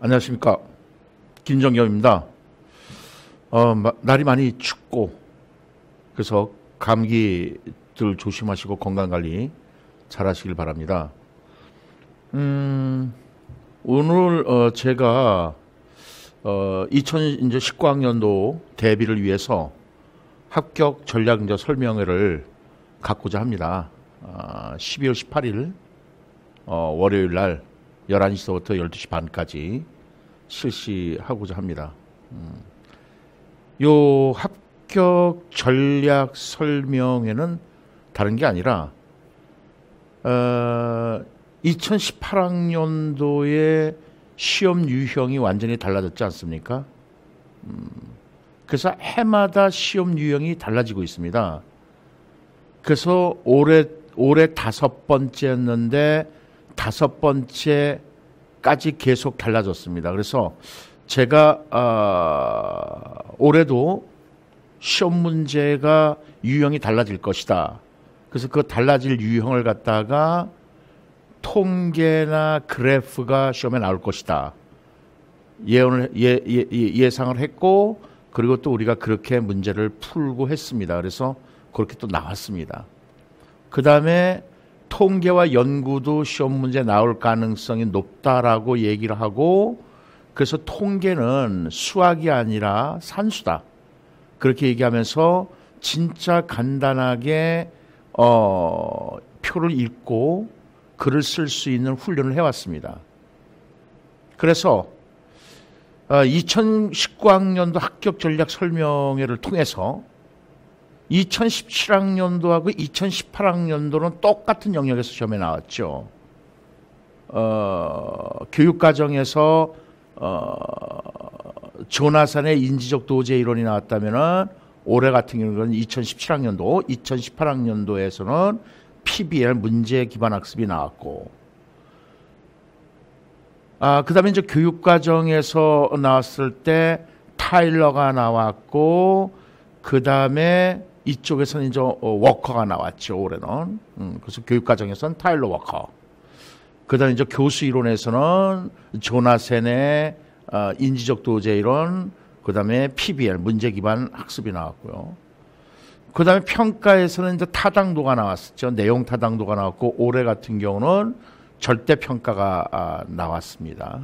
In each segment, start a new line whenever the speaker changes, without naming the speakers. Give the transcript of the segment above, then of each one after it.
안녕하십니까. 김정겸입니다. 날이 많이 춥고 그래서 감기들 조심하시고 건강관리 잘 하시길 바랍니다. 오늘 제가 2019학년도 대비를 위해서 합격 전략 설명회를 갖고자 합니다. 12월 18일 월요일 날 11시부터 12시 반까지 실시하고자 합니다. 요 합격 전략 설명회는 다른 게 아니라 2018학년도의 시험 유형이 완전히 달라졌지 않습니까? 그래서 해마다 시험 유형이 달라지고 있습니다. 그래서 올해 5번째였는데 5번째까지 계속 달라졌습니다. 그래서 제가 올해도 시험 문제가 유형이 달라질 것이다. 그래서 그 달라질 유형을 갖다가 통계나 그래프가 시험에 나올 것이다. 예상을 했고, 그리고 또 우리가 그렇게 문제를 풀고 했습니다. 그래서 그렇게 또 나왔습니다. 그 다음에 통계와 연구도 시험 문제 나올 가능성이 높다라고 얘기를 하고, 그래서 통계는 수학이 아니라 산수다. 그렇게 얘기하면서 진짜 간단하게 표를 읽고 글을 쓸 수 있는 훈련을 해왔습니다. 그래서 2019학년도 합격 전략 설명회를 통해서 2017학년도하고 2018학년도는 똑같은 영역에서 시험에 나왔죠. 교육과정에서 조나산의 인지적 도제 이론이 나왔다면은 올해 같은 경우는 2017학년도, 2018학년도에서는 PBL 문제 기반 학습이 나왔고, 그 다음에 이제 교육과정에서 나왔을 때 타일러가 나왔고, 그 다음에 이쪽에서는 이제 워커가 나왔죠, 올해는. 그래서 교육과정에서는 타일러 워커. 그 다음에 이제 교수 이론에서는 조나센의 인지적 도제 이론, 그 다음에 PBL 문제 기반 학습이 나왔고요. 그 다음에 평가에서는 이제 타당도가 나왔었죠. 내용 타당도가 나왔고, 올해 같은 경우는 절대평가가 나왔습니다.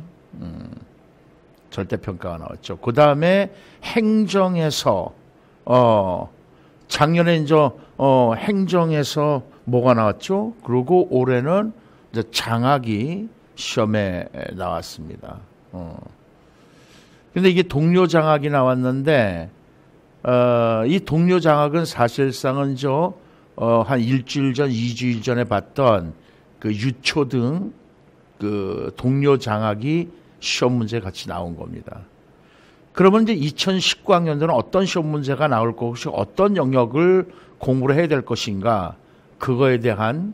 절대평가가 나왔죠. 그 다음에 행정에서, 작년에 이제, 행정에서 뭐가 나왔죠? 그리고 올해는 이제 장학이 시험에 나왔습니다. 근데 이게 동료 장학이 나왔는데, 이 동료 장학은 사실상은 한 일주일 전, 2주일 전에 봤던 그 유초등 그 동료 장학이 시험 문제 같이 나온 겁니다. 그러면 이제 2019학년도는 어떤 시험 문제가 나올 것이 어떤 영역을 공부를 해야 될 것인가, 그거에 대한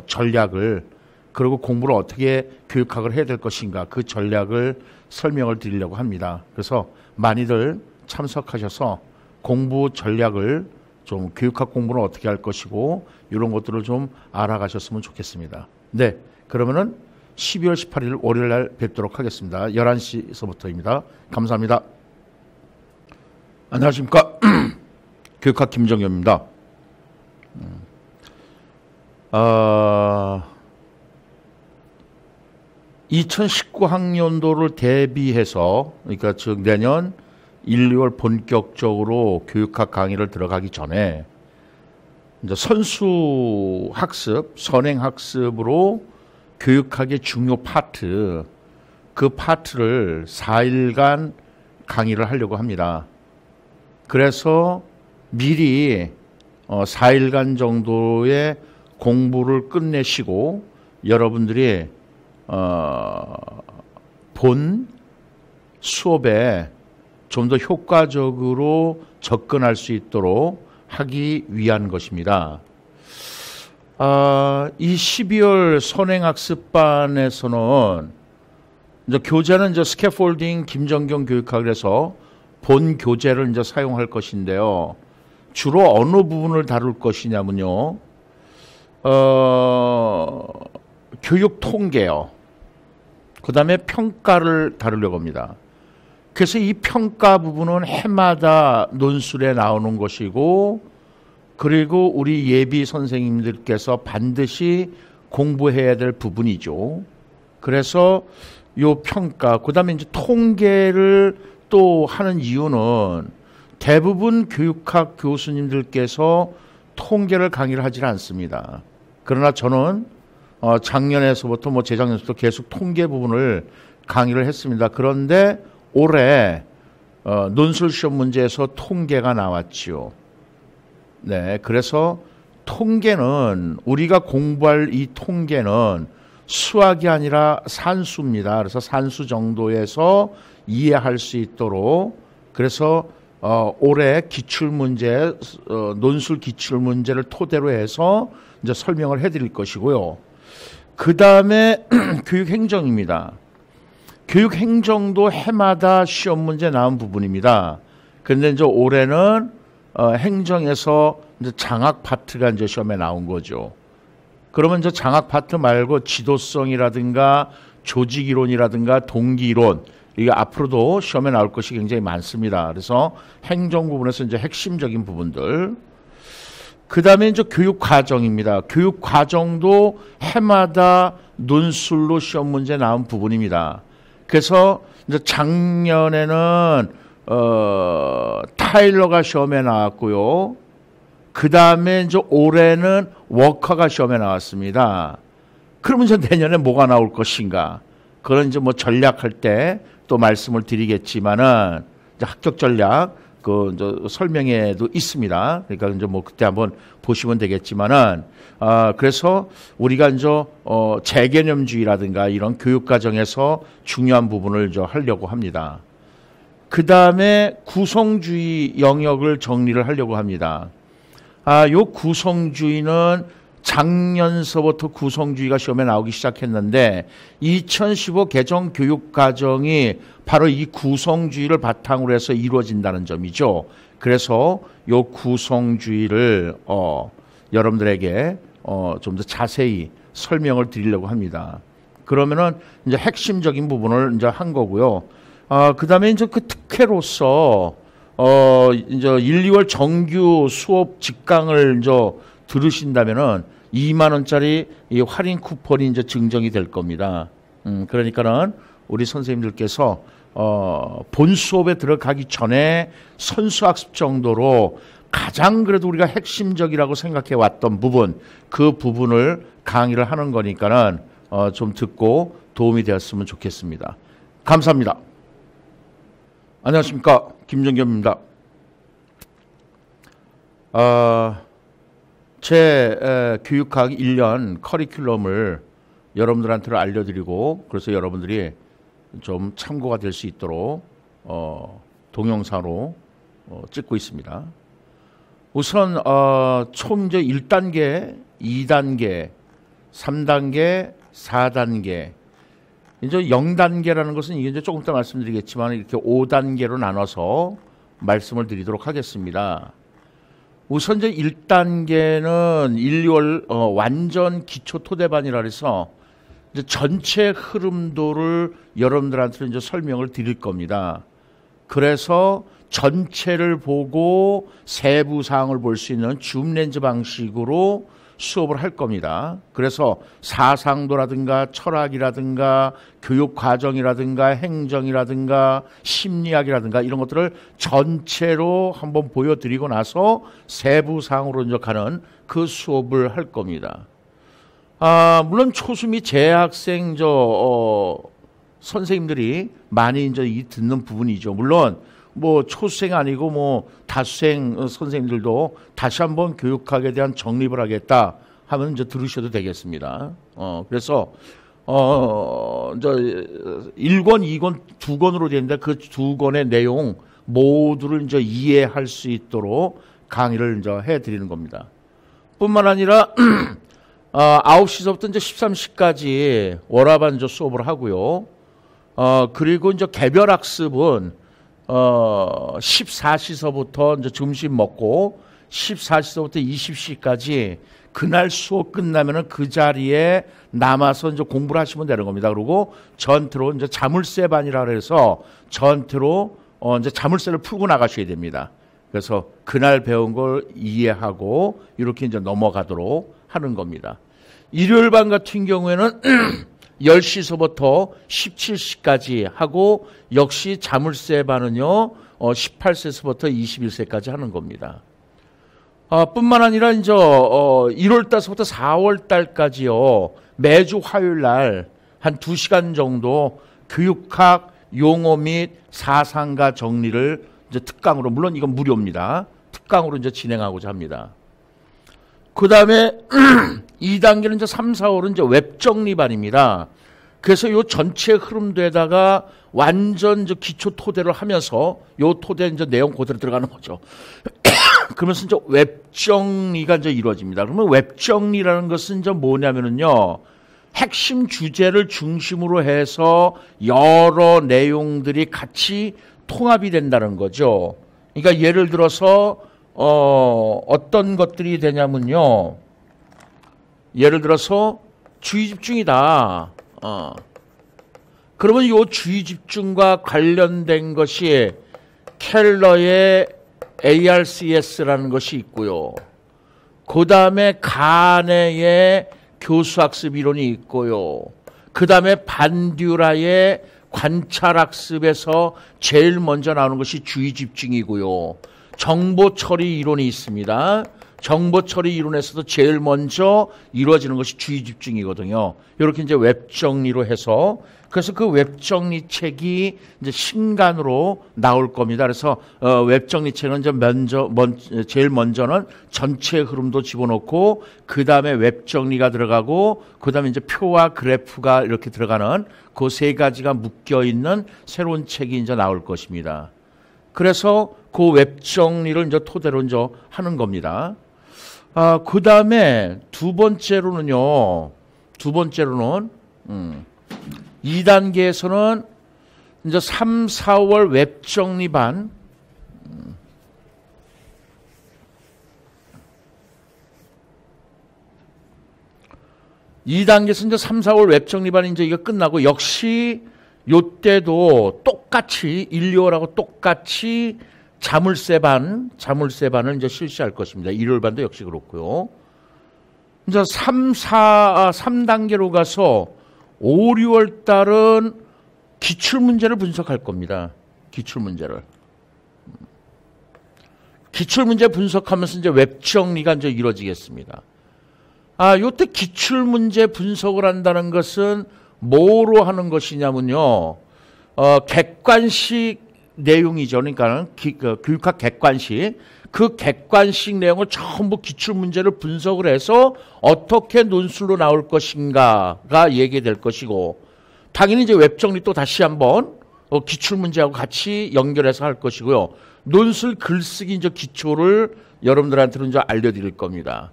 전략을, 그리고 공부를 어떻게 교육학을 해야 될 것인가, 그 전략을 설명을 드리려고 합니다. 그래서 많이들 참석하셔서 공부 전략을 좀, 교육학 공부는 어떻게 할 것이고 이런 것들을 좀 알아가셨으면 좋겠습니다. 네, 그러면은 12월 18일 월요일 날 뵙도록 하겠습니다. 11시서부터입니다. 감사합니다. 안녕하십니까. 교육학 김정겸입니다. 2019학년도를 대비해서, 그러니까 즉 내년 1, 2월 본격적으로 교육학 강의를 들어가기 전에 이제 선수 학습, 선행 학습으로 교육학의 중요 파트, 그 파트를 4일간 강의를 하려고 합니다. 그래서 미리 4일간 정도의 공부를 끝내시고 여러분들이 본 수업에 좀 더 효과적으로 접근할 수 있도록 하기 위한 것입니다. 이 12월 선행학습반에서는 이제 교재는 이제 스캐폴딩 김정경 교육학에서 본 교재를 이제 사용할 것인데요. 주로 어느 부분을 다룰 것이냐면요. 교육 통계요. 그 다음에 평가를 다루려고 합니다. 그래서 이 평가 부분은 해마다 논술에 나오는 것이고, 그리고 우리 예비 선생님들께서 반드시 공부해야 될 부분이죠. 그래서 요 평가, 그 다음에 이제 통계를 또 하는 이유는 대부분 교육학 교수님들께서 통계를 강의를 하지 않습니다. 그러나 저는 작년에서부터 뭐 재작년부터 계속 통계 부분을 강의를 했습니다. 그런데 올해 논술 시험 문제에서 통계가 나왔지요. 네, 그래서 통계는 우리가 공부할 이 통계는 수학이 아니라 산수입니다. 그래서 산수 정도에서 이해할 수 있도록 그래서 올해 기출문제 논술 기출문제를 토대로 해서 이제 설명을 해드릴 것이고요. 그 다음에 교육행정입니다. 교육행정도 해마다 시험 문제 나온 부분입니다. 그런데 이제 올해는 행정에서 이제 장학 파트가 이제 시험에 나온 거죠. 그러면 이제 장학 파트 말고 지도성이라든가 조직이론이라든가 동기이론 이게 앞으로도 시험에 나올 것이 굉장히 많습니다. 그래서 행정 부분에서 이제 핵심적인 부분들. 그 다음에 이제 교육 과정입니다. 교육 과정도 해마다 논술로 시험 문제 나온 부분입니다. 그래서 이제 작년에는 타일러가 시험에 나왔고요. 그 다음에 이제 올해는 워커가 시험에 나왔습니다. 그러면 이제 내년에 뭐가 나올 것인가? 그런 이제 뭐 전략할 때 또 말씀을 드리겠지만은 이제 합격 전략 그 이제 설명회도 있습니다. 그러니까 이제 뭐 그때 한번 보시면 되겠지만은 그래서 우리가 이제 재개념주의라든가 이런 교육 과정에서 중요한 부분을 저 하려고 합니다. 그 다음에 구성주의 영역을 정리를 하려고 합니다. 요 구성주의는 작년서부터 구성주의가 시험에 나오기 시작했는데 2015 개정 교육과정이 바로 이 구성주의를 바탕으로 해서 이루어진다는 점이죠. 그래서 요 구성주의를 여러분들에게 좀 더 자세히 설명을 드리려고 합니다. 그러면은 이제 핵심적인 부분을 이제 한 거고요. 그 다음에 이제 그 특혜로서 이제 1, 2월 정규 수업 직강을 이제 들으신다면은 2만 원짜리 이 할인 쿠폰이 이제 증정이 될 겁니다. 그러니까는 우리 선생님들께서 본 수업에 들어가기 전에 선수학습 정도로 가장 그래도 우리가 핵심적이라고 생각해 왔던 부분, 그 부분을 강의를 하는 거니까는 좀 듣고 도움이 되었으면 좋겠습니다. 감사합니다. 안녕하십니까, 김정겸입니다. 제 교육학 1년 커리큘럼을 여러분들한테 알려드리고 그래서 여러분들이 좀 참고가 될 수 있도록 동영상으로 찍고 있습니다. 우선 총 이제 1단계, 2단계, 3단계, 4단계 이제 0단계라는 것은 이게 이제 조금 더 말씀드리겠지만 이렇게 5단계로 나눠서 말씀을 드리도록 하겠습니다. 우선 이제 1단계는 1, 2월 완전 기초 토대반이라 해서 이제 전체 흐름도를 여러분들한테 이제 설명을 드릴 겁니다. 그래서 전체를 보고 세부 사항을 볼 수 있는 줌렌즈 방식으로 수업을 할 겁니다. 그래서 사상도라든가 철학이라든가 교육과정이라든가 행정이라든가 심리학이라든가 이런 것들을 전체로 한번 보여드리고 나서 세부 사항으로 이제 가는 그 수업을 할 겁니다. 물론 초수 및 재학생 선생님들이 많이 이제 이 듣는 부분이죠. 물론 뭐 초수생 아니고 뭐 다수생 선생님들도 다시 한번 교육학에 대한 정립을 하겠다 하면 이제 들으셔도 되겠습니다. 그래서 이제 1권, 2권, 2권으로 되는데 그 2권의 내용 모두를 이제 이해할 수 있도록 강의를 이제 해 드리는 겁니다. 뿐만 아니라 9시서부터 이제 13시까지 월화반 이제 수업을 하고요. 그리고 이제 개별 학습은 14시서부터 이제 점심 먹고 14시서부터 20시까지 그날 수업 끝나면은 그 자리에 남아서 이제 공부를 하시면 되는 겁니다. 그리고 전투로 이제 자물쇠반이라 그래서 전투로 이제 자물쇠를 풀고 나가셔야 됩니다. 그래서 그날 배운 걸 이해하고 이렇게 이제 넘어가도록 하는 겁니다. 일요일 반 같은 경우에는 10시서부터 17시까지 하고 역시 자물쇠 반은요 18세서부터 21세까지 하는 겁니다. 뿐만 아니라 이제 1월 달서부터 4월 달까지요 매주 화요일 날 한 2시간 정도 교육학 용어 및 사상가 정리를 이제 특강으로, 물론 이건 무료입니다. 특강으로 이제 진행하고자 합니다. 그 다음에 2단계는 이제 3, 4월은 이제 웹정리반입니다. 그래서 요 전체 흐름도에다가 완전 이제 기초 토대를 하면서 요 토대 이제 내용 그대로 들어가는 거죠. 그러면서 이제 웹정리가 이제 이루어집니다. 그러면 웹정리라는 것은 이제 뭐냐면은요, 핵심 주제를 중심으로 해서 여러 내용들이 같이 통합이 된다는 거죠. 그러니까 예를 들어서 어떤 것들이 되냐면요, 예를 들어서 주의 집중이다. 그러면 이 주의 집중과 관련된 것이 켈러의 ARCS라는 것이 있고요. 그 다음에 가네의 교수학습 이론이 있고요. 그 다음에 반듀라의 관찰학습에서 제일 먼저 나오는 것이 주의 집중이고요. 정보처리 이론이 있습니다. 정보처리 이론에서도 제일 먼저 이루어지는 것이 주의 집중이거든요. 이렇게 이제 웹정리로 해서, 그래서 그 웹정리책이 이제 신간으로 나올 겁니다. 그래서 웹정리책은 이제 제일 먼저는 전체 흐름도 집어넣고, 그 다음에 웹정리가 들어가고, 그 다음에 이제 표와 그래프가 이렇게 들어가는 그 세 가지가 묶여 있는 새로운 책이 이제 나올 것입니다. 그래서 그 웹정리를 이제 토대로 이제 하는 겁니다. 그 다음에 두 번째로는 2단계에서는 이제 3, 4월 웹정리반, 2단계에서 이제 3, 4월 웹정리반이 이제 이거 끝나고, 역시 요때도 똑같이 1, 2월하고 똑같이 자물쇠반을 이제 실시할 것입니다. 일요일 반도 역시 그렇고요. 이제 3단계로 가서 5, 6월 달은 기출문제를 분석할 겁니다. 기출문제 분석하면서 이제 웹정리가 이제 이루어지겠습니다. 요때 기출문제 분석을 한다는 것은 뭐로 하는 것이냐면요, 객관식 내용이죠. 그러니까 교육학 객관식, 그 객관식 내용을 전부 기출문제를 분석을 해서 어떻게 논술로 나올 것인가가 얘기될 것이고, 당연히 이제 웹정리 또 다시 한번 기출문제하고 같이 연결해서 할 것이고요. 논술 글쓰기 이제 기초를 여러분들한테는 이제 알려드릴 겁니다.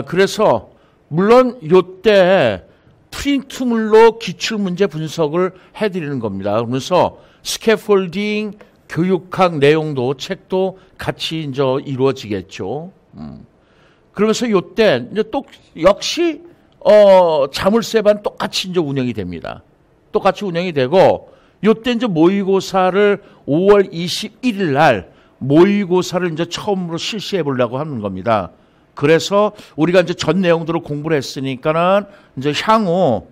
그래서 물론 요때 프린트물로 기출문제 분석을 해드리는 겁니다. 그러면서 스캐폴딩, 교육학 내용도, 책도 같이 이제 이루어지겠죠. 그러면서 요때 이제 또 역시 자물쇠반 똑같이 이제 운영이 됩니다. 똑같이 운영이 되고, 요때 이제 모의고사를 5월 21일 날 모의고사를 이제 처음으로 실시해 보려고 하는 겁니다. 그래서 우리가 이제 전 내용들을 공부를 했으니까는 이제 향후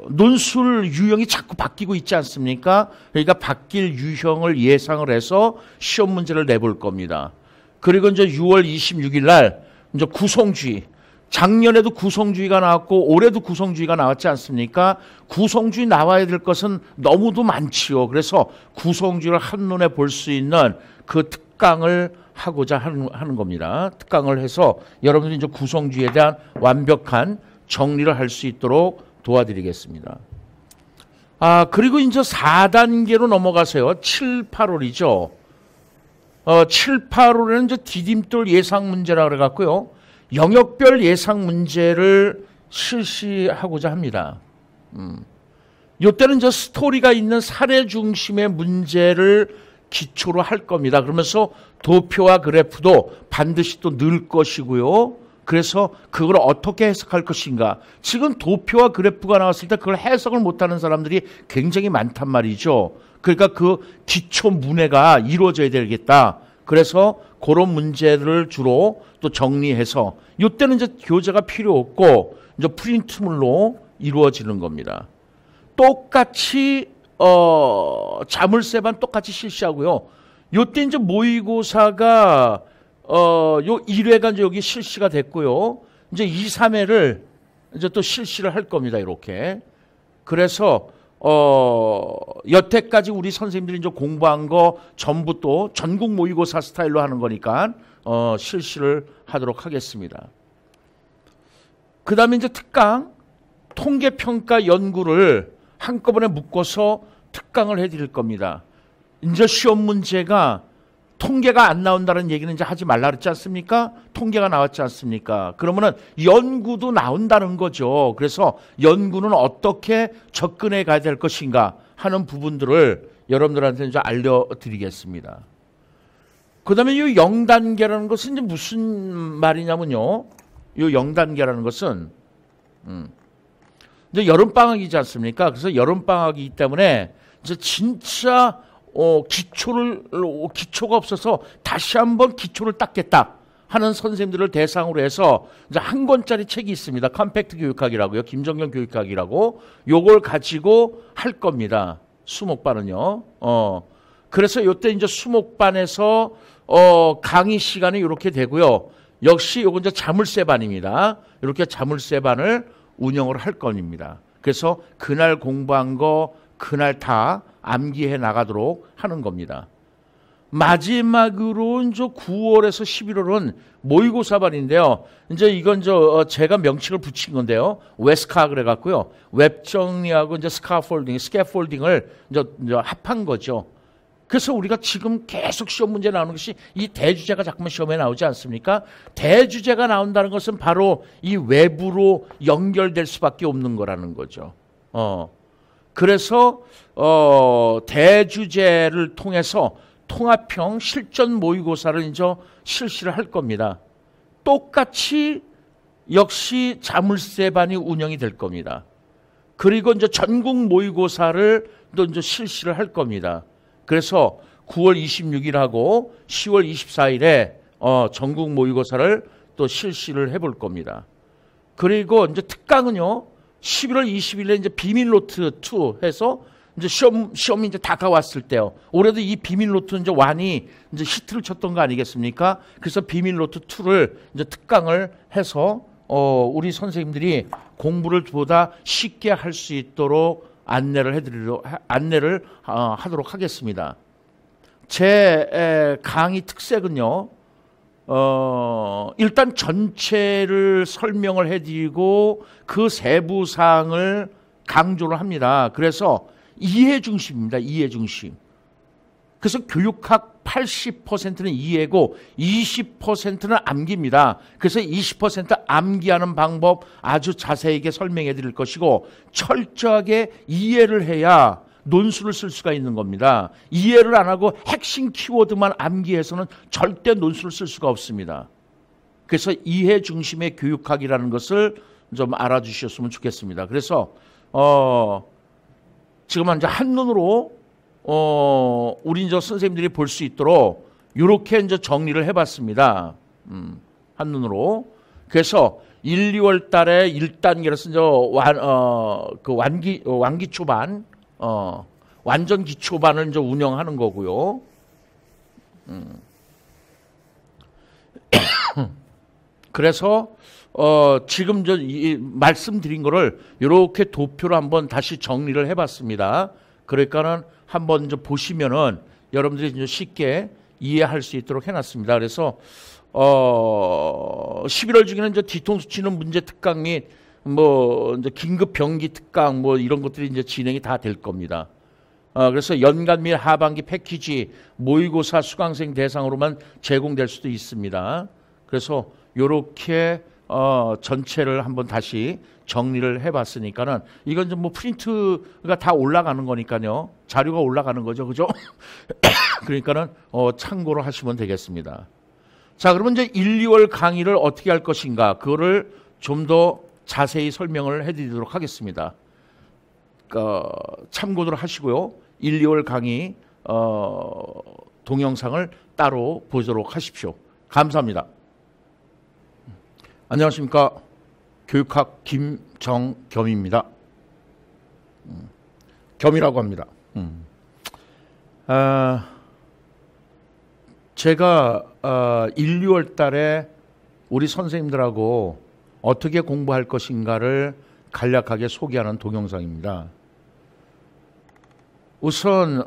논술 유형이 자꾸 바뀌고 있지 않습니까? 그러니까 바뀔 유형을 예상을 해서 시험 문제를 내볼 겁니다. 그리고 이제 6월 26일 날 이제 구성주의, 작년에도 구성주의가 나왔고 올해도 구성주의가 나왔지 않습니까? 구성주의 나와야 될 것은 너무도 많지요. 그래서 구성주의를 한눈에 볼 수 있는 그 특강을 하고자 하는 겁니다. 특강을 해서 여러분들이 이제 구성주의에 대한 완벽한 정리를 할 수 있도록 도와드리겠습니다. 그리고 이제 4단계로 넘어가세요. 7, 8월이죠. 7, 8월에는 이제 디딤돌 예상 문제라 그래갖고요, 영역별 예상 문제를 실시하고자 합니다. 이때는 이제 스토리가 있는 사례 중심의 문제를 기초로 할 겁니다. 그러면서 도표와 그래프도 반드시 또 넣을 것이고요. 그래서 그걸 어떻게 해석할 것인가. 지금 도표와 그래프가 나왔을 때 그걸 해석을 못하는 사람들이 굉장히 많단 말이죠. 그러니까 그 기초 문해가 이루어져야 되겠다. 그래서 그런 문제를 주로 또 정리해서 이때는 이제 교재가 필요 없고 이제 프린트물로 이루어지는 겁니다. 똑같이 자물쇠반 똑같이 실시하고요. 요때 이제 모의고사가 요 1회가 이제 여기 실시가 됐고요. 이제 2, 3회를 이제 또 실시를 할 겁니다. 이렇게. 그래서 여태까지 우리 선생님들이 이제 공부한 거 전부 또 전국 모의고사 스타일로 하는 거니까 실시를 하도록 하겠습니다. 그다음에 이제 특강 통계평가 연구를 한꺼번에 묶어서 특강을 해드릴 겁니다. 이제 시험 문제가 통계가 안 나온다는 얘기는 이제 하지 말라 그랬지 않습니까? 통계가 나왔지 않습니까? 그러면은 연구도 나온다는 거죠. 그래서 연구는 어떻게 접근해 가야 될 것인가 하는 부분들을 여러분들한테 이제 알려드리겠습니다. 그 다음에 이 0단계라는 것은 이제 무슨 말이냐면요. 이 0단계라는 것은, 이제 여름방학이지 않습니까? 그래서 여름방학이기 때문에 이제 진짜 기초가 없어서 다시 한번 기초를 닦겠다 하는 선생님들을 대상으로 해서 이제 한 권짜리 책이 있습니다. 컴팩트 교육학이라고요. 김정경 교육학이라고. 요걸 가지고 할 겁니다. 수목반은요. 그래서 요때 이제 수목반에서 강의 시간이 이렇게 되고요. 역시 요건 이제 자물쇠반입니다. 이렇게 자물쇠반을 운영을 할 겁니다. 그래서 그날 공부한 거 그날 다 암기해 나가도록 하는 겁니다. 마지막으로 이제 9월에서 11월은 모의고사반인데요. 이제 이건 제가 명칭을 붙인 건데요. 웨스카 그래갖고요. 웹 정리하고 이제 스캐폴딩을 이제 합한 거죠. 그래서 우리가 지금 계속 시험 문제 나오는 것이 이 대주제가 자꾸만 시험에 나오지 않습니까? 대주제가 나온다는 것은 바로 이 외부로 연결될 수밖에 없는 거라는 거죠. 그래서 대주제를 통해서 통합형 실전 모의고사를 이제 실시를 할 겁니다. 똑같이 역시 자물쇠반이 운영이 될 겁니다. 그리고 이제 전국 모의고사를 또 이제 실시를 할 겁니다. 그래서 9월 26일하고 10월 24일에 전국 모의고사를 또 실시를 해볼 겁니다. 그리고 이제 특강은요, 11월 20일에 이제 비밀 노트 2 해서 이제 시험이 이제 다가왔을 때요. 올해도 이 비밀 노트 이제 완이 이제 히트를 쳤던 거 아니겠습니까? 그래서 비밀 노트 2를 이제 특강을 해서 우리 선생님들이 공부를 보다 쉽게 할 수 있도록 안내를 하도록 하겠습니다. 제 강의 특색은요, 일단 전체를 설명을 해드리고 그 세부 사항을 강조를 합니다. 그래서 이해 중심입니다. 이해 중심. 그래서 교육학 80%는 이해고 20%는 암기입니다. 그래서 20% 암기하는 방법 아주 자세하게 설명해 드릴 것이고 철저하게 이해를 해야 논술을 쓸 수가 있는 겁니다. 이해를 안 하고 핵심 키워드만 암기해서는 절대 논술을 쓸 수가 없습니다. 그래서 이해 중심의 교육학이라는 것을 좀 알아주셨으면 좋겠습니다. 그래서 지금 이제 한눈으로 우리 이제 선생님들이 볼 수 있도록 이렇게 이제 정리를 해봤습니다. 한눈으로. 그래서 1, 2월 달에 1단계로서 이제 완기초반, 완전 기초반을 이제 운영하는 거고요. 그래서 지금 말씀드린 거를 이렇게 도표로 한번 다시 정리를 해봤습니다. 그러니까는 한번 이제 보시면은 여러분들이 이제 쉽게 이해할 수 있도록 해놨습니다. 그래서 11월 중에는 이제 뒤통수 치는 문제 특강 및 뭐 이제 긴급 병기 특강 뭐 이런 것들이 이제 진행이 다 될 겁니다. 그래서 연간 및 하반기 패키지 모의고사 수강생 대상으로만 제공될 수도 있습니다. 그래서 요렇게 전체를 한번 다시 정리를 해봤으니까는 이건 좀 뭐 프린트가 다 올라가는 거니까요. 자료가 올라가는 거죠, 그죠? 그러니까는 참고로 하시면 되겠습니다. 자, 그러면 이제 1, 2월 강의를 어떻게 할 것인가, 그거를 좀 더 자세히 설명을 해드리도록 하겠습니다. 참고를 하시고요. 1, 2월 강의 동영상을 따로 보도록 하십시오. 감사합니다. 안녕하십니까. 교육학 김정겸입니다. 겸이라고 합니다. 제가 1, 2월 달에 우리 선생님들하고 어떻게 공부할 것인가를 간략하게 소개하는 동영상입니다. 우선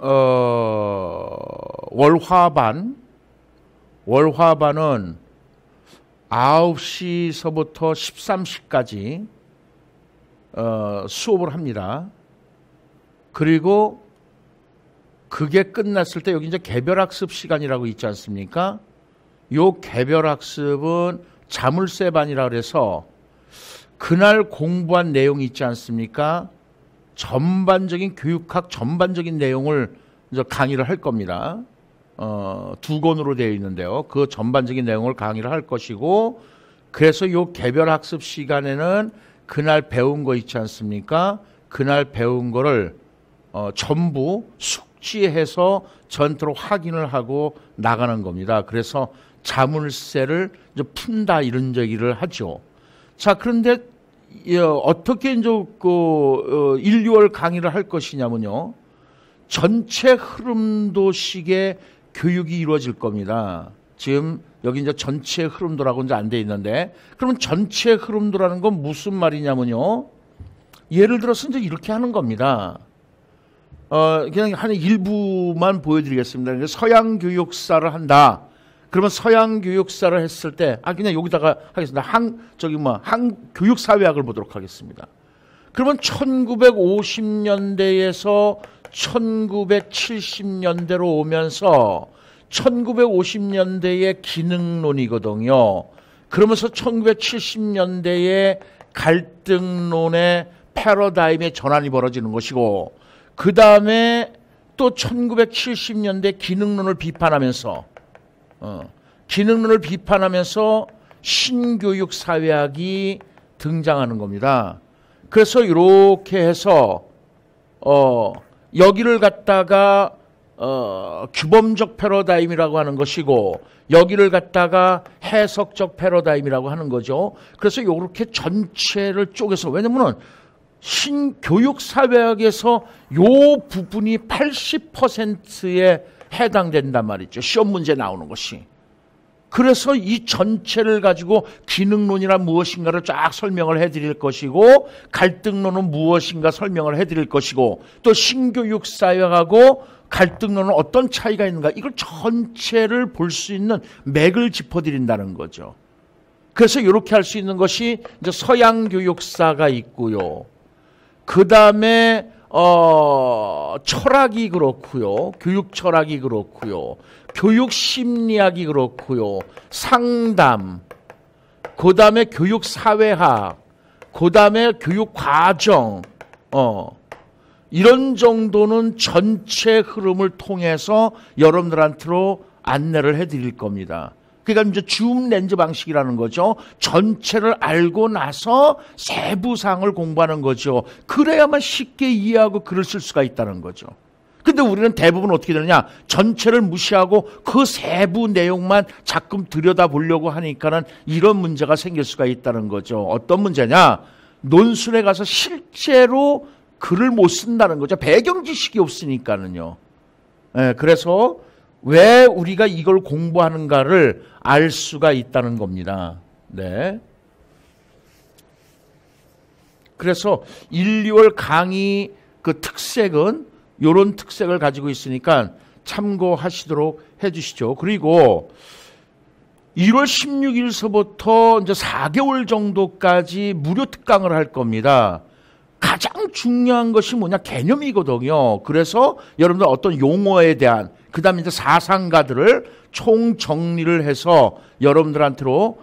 월화반은 9시서부터 13시까지 수업을 합니다. 그리고 그게 끝났을 때 여기 이제 개별학습 시간이라고 있지 않습니까? 요 개별학습은 자물쇠반이라 그래서 그날 공부한 내용이 있지 않습니까? 전반적인 교육학 전반적인 내용을 이제 강의를 할 겁니다. 2권으로 되어 있는데요. 그 전반적인 내용을 강의를 할 것이고, 그래서 요 개별학습 시간에는 그날 배운 거 있지 않습니까? 그날 배운 거를 전부 숙지해서 전투로 확인을 하고 나가는 겁니다. 그래서 자물쇠를 이제 푼다 이런 얘기를 하죠. 자, 그런데 어떻게 이제 1, 2월 강의를 할 것이냐면요. 전체 흐름도식의 교육이 이루어질 겁니다. 지금 여기 이제 전체 흐름도라고 이제 안 돼 있는데, 그러면 전체 흐름도라는 건 무슨 말이냐면요. 예를 들어서 이제 이렇게 하는 겁니다. 그냥 한 일부만 보여드리겠습니다. 서양 교육사를 한다. 그러면 서양 교육사를 했을 때, 그냥 여기다가 하겠습니다. 교육사회학을 보도록 하겠습니다. 그러면 1950년대에서 1970년대로 오면서 1950년대의 기능론이거든요. 그러면서 1970년대의 갈등론의 패러다임의 전환이 벌어지는 것이고, 그 다음에 또 1970년대 기능론을 비판하면서 신교육 사회학이 등장하는 겁니다. 그래서 이렇게 해서 여기를 갖다가 규범적 패러다임이라고 하는 것이고, 여기를 갖다가 해석적 패러다임이라고 하는 거죠. 그래서 이렇게 전체를 쪼개서, 왜냐면은 신교육사회학에서 요 부분이 80%에 해당된단 말이죠. 시험 문제 나오는 것이. 그래서 이 전체를 가지고 기능론이란 무엇인가를 쫙 설명을 해드릴 것이고, 갈등론은 무엇인가 설명을 해드릴 것이고, 또 신교육사회학하고 갈등론은 어떤 차이가 있는가, 이걸 전체를 볼 수 있는 맥을 짚어드린다는 거죠. 그래서 이렇게 할 수 있는 것이 이제 서양 교육사가 있고요. 그 다음에 철학이 그렇고요. 교육 철학이 그렇고요. 교육 심리학이 그렇고요. 상담, 그 다음에 교육 사회학, 그 다음에 교육 과정, 이런 정도는 전체 흐름을 통해서 여러분들한테로 안내를 해드릴 겁니다. 그러니까 이제 줌 렌즈 방식이라는 거죠. 전체를 알고 나서 세부사항을 공부하는 거죠. 그래야만 쉽게 이해하고 글을 쓸 수가 있다는 거죠. 근데 우리는 대부분 어떻게 되느냐, 전체를 무시하고 그 세부 내용만 자꾸 들여다보려고 하니까는 이런 문제가 생길 수가 있다는 거죠. 어떤 문제냐, 논술에 가서 실제로 글을 못 쓴다는 거죠. 배경 지식이 없으니까는요. 그래서 왜 우리가 이걸 공부하는가를 알 수가 있다는 겁니다. 네. 그래서 1, 2월 강의 그 특색은 이런 특색을 가지고 있으니까 참고하시도록 해주시죠. 그리고 1월 16일서부터 이제 4개월 정도까지 무료 특강을 할 겁니다. 가장 중요한 것이 뭐냐? 개념이거든요. 그래서 여러분들 어떤 용어에 대한, 그 다음에 이제 사상가들을 총정리를 해서 여러분들한테로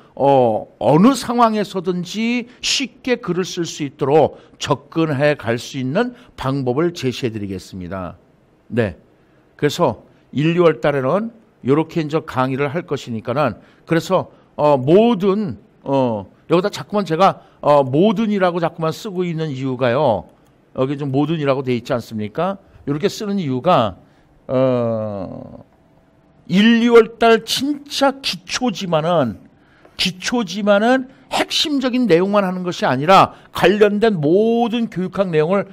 어느 상황에서든지 쉽게 글을 쓸 수 있도록 접근해 갈 수 있는 방법을 제시해 드리겠습니다. 네. 그래서 1, 2월 달에는 이렇게 이제 강의를 할 것이니까는, 그래서 모든 여기다 자꾸만 제가 모든이라고 자꾸만 쓰고 있는 이유가요. 여기 좀 모든이라고 돼 있지 않습니까? 이렇게 쓰는 이유가 1, 2월 달 진짜 기초지만은 핵심적인 내용만 하는 것이 아니라 관련된 모든 교육학 내용을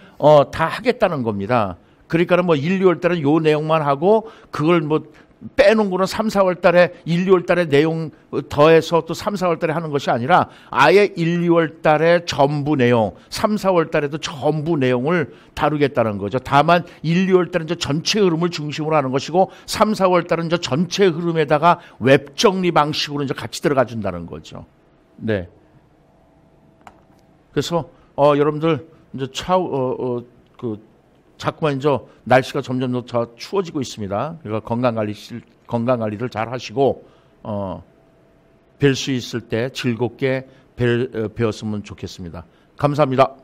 다 하겠다는 겁니다. 그러니까는 뭐 1, 2월 달은 요 내용만 하고 그걸 뭐 빼놓은 거는 3, 4월 달에 1, 2월 달에 내용 더해서 또 3, 4월 달에 하는 것이 아니라 아예 1, 2월 달에 전부 내용, 3, 4월 달에도 전부 내용을 다루겠다는 거죠. 다만 1, 2월 달은 저 전체 흐름을 중심으로 하는 것이고 3, 4월 달은 저 전체 흐름에다가 웹 정리 방식으로 이제 같이 들어가 준다는 거죠. 네. 그래서 여러분들 이제 자꾸만 이제 날씨가 점점 더 추워지고 있습니다. 그러니까 건강 관리를 잘 하시고 뵐 수 있을 때 즐겁게 배웠으면 좋겠습니다. 감사합니다.